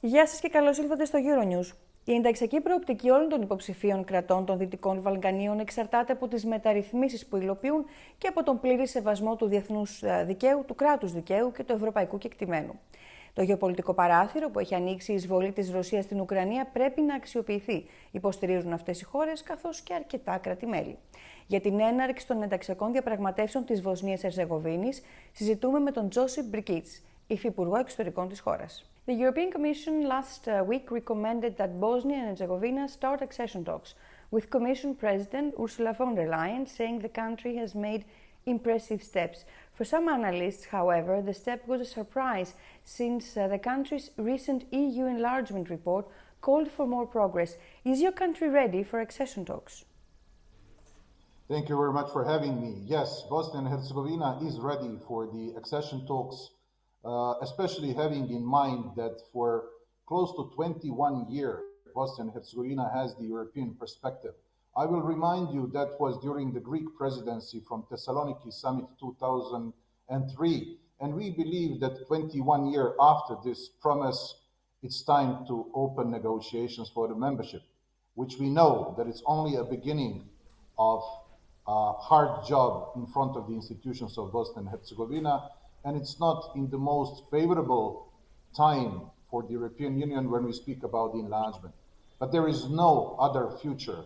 Γεια σας και καλώς ήλθατε στο euronews. Η ενταξιακή προοπτική όλων των υποψηφίων κρατών των Δυτικών Βαλκανίων εξαρτάται από τις μεταρρυθμίσεις που υλοποιούν και από τον πλήρη σεβασμό του διεθνούς δικαίου, του κράτους δικαίου και του ευρωπαϊκού κεκτημένου. Το γεωπολιτικό παράθυρο που έχει ανοίξει η εισβολή της Ρωσίας στην Ουκρανία πρέπει να αξιοποιηθεί, υποστηρίζουν αυτές οι χώρες, καθώς και αρκετά κράτη-μέλη. Για την έναρξη των ενταξιακών διαπραγματεύσεων της Βοσνίας Ερζεγοβίνης, συζητούμε με τον Τζόσιπ Μπρκιτς, υφυπουργό Εξωτερικών της χώρας. The European Commission last week recommended that Bosnia and Herzegovina start accession talks, with Commission President Ursula von der Leyen saying the country has made impressive steps. For some analysts, however, the step was a surprise since the country's recent EU enlargement report called for more progress. Is your country ready for accession talks? Thank you very much for having me. Yes, Bosnia and Herzegovina is ready for the accession talks, especially having in mind that for close to 21 years, Bosnia and Herzegovina has the European perspective. I will remind you that was during the Greek presidency from Thessaloniki Summit 2003, and we believe that 21 years after this promise, it's time to open negotiations for the membership, which we know that it's only a beginning of a hard job in front of the institutions of Bosnia and Herzegovina, and it's not in the most favorable time for the European Union when we speak about the enlargement. But there is no other future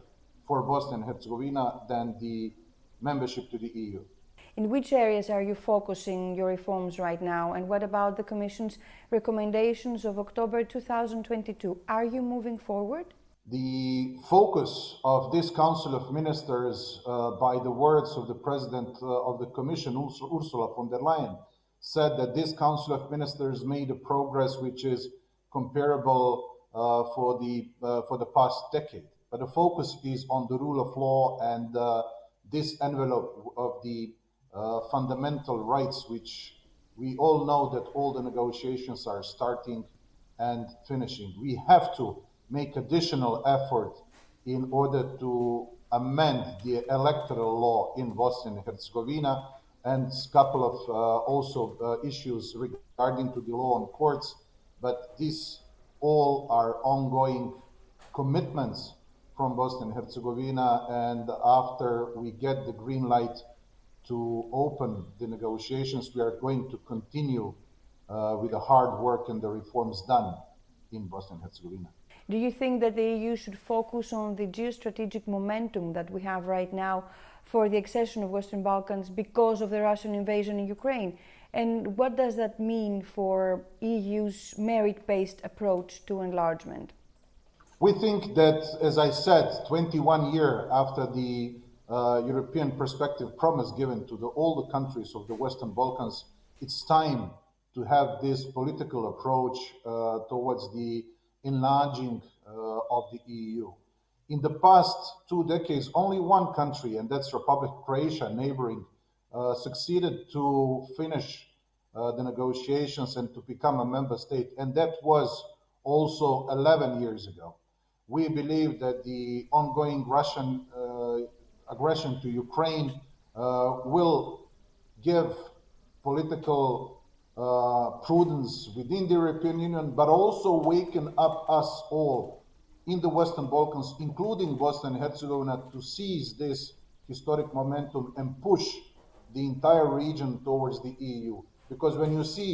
for Bosnia and Herzegovina than the membership to the EU. In which areas are you focusing your reforms right now, and what about the Commission's recommendations of October 2022? Are you moving forward? The focus of this Council of Ministers, by the words of the President of the Commission, Ursula von der Leyen, said that this Council of Ministers made a progress which is comparable for the past decade. But the focus is on the rule of law and this envelope of the fundamental rights, which we all know that all the negotiations are starting and finishing. We have to make additional effort in order to amend the electoral law in Bosnia and Herzegovina, and a couple of also issues regarding to the law on courts. But these all are ongoing commitments from Bosnia and Herzegovina, and after we get the green light to open the negotiations, we are going to continue with the hard work and the reforms done in Bosnia and Herzegovina. Do you think that the EU should focus on the geostrategic momentum that we have right now for the accession of Western Balkans because of the Russian invasion in Ukraine? And what does that mean for EU's merit-based approach to enlargement? We think that, as I said, 21 years after the European perspective promise given to all the countries of the Western Balkans, it's time to have this political approach towards the enlarging of the EU. In the past 2 decades, only one country, and that's Republic of Croatia, neighboring, succeeded to finish the negotiations and to become a member state, and that was also 11 years ago. We believe that the ongoing Russian aggression to Ukraine will give political prudence within the European Union, but also waken up us all in the Western Balkans, including Bosnia and Herzegovina, to seize this historic momentum and push the entire region towards the EU. Because when you see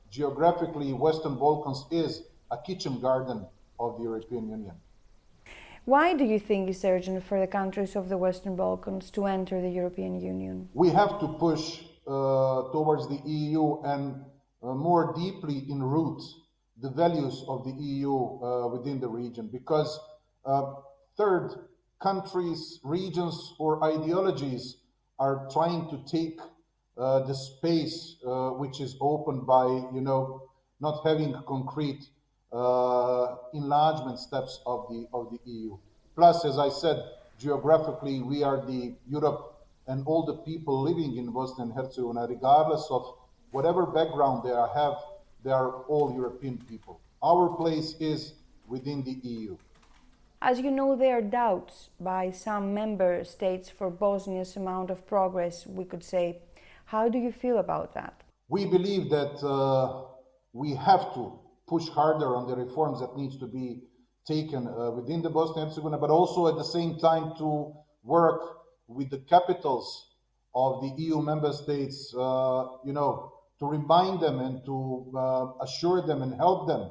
geographically, Western Balkans is a kitchen garden of the European Union. Why do you think it's urgent for the countries of the Western Balkans to enter the European Union? We have to push towards the EU and more deeply in root the values of the EU within the region, because third countries, regions, or ideologies are trying to take the space which is opened by, not having concrete enlargement steps of the EU. Plus, as I said, geographically, we are the Europe, and all the people living in Bosnia and Herzegovina, regardless of whatever background they are all European people. Our place is within the EU. As you know, there are doubts by some member states for Bosnia's amount of progress, we could say. How do you feel about that? We believe that we have to push harder on the reforms that needs to be taken within the Bosnia and Herzegovina, but also at the same time to work with the capitals of the EU member states, to remind them and to assure them and help them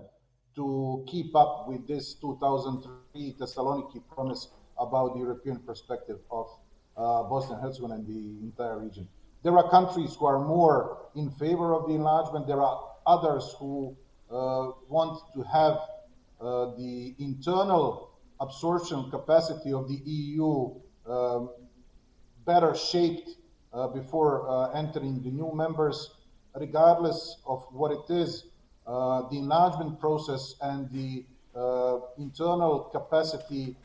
to keep up with this 2003 Thessaloniki promise about the European perspective of Bosnia and Herzegovina and the entire region. There are countries who are more in favor of the enlargement. There are others who want to have the internal absorption capacity of the EU better shaped before entering the new members. Regardless of what it is, the enlargement process and the internal capacity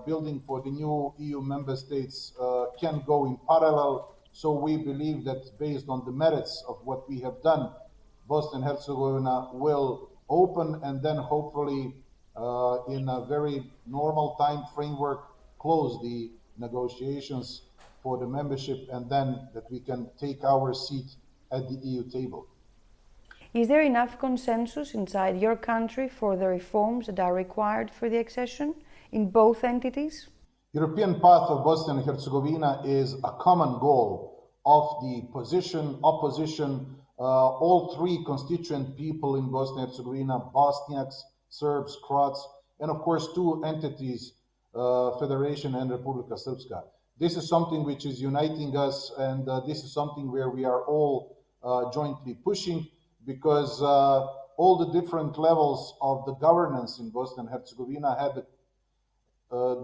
building for the new EU member states can go in parallel. So we believe that based on the merits of what we have done, Bosnia and Herzegovina will open and then hopefully in a very normal time framework close the negotiations for the membership, and then that we can take our seat at the EU table. Is there enough consensus inside your country for the reforms that are required for the accession in both entities? European path of Bosnia and Herzegovina is a common goal of the position, opposition, all three constituent people in Bosnia and Herzegovina, Bosniaks, Serbs, Croats, and of course two entities, Federation and Republika Srpska. This is something which is uniting us, and this is something where we are all jointly pushing, because all the different levels of the governance in Bosnia and Herzegovina have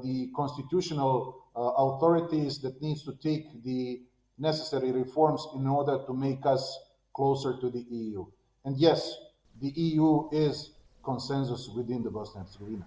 the constitutional authorities that needs to take the necessary reforms in order to make us closer to the EU. And yes, the EU is consensus within the Bosnia and Herzegovina.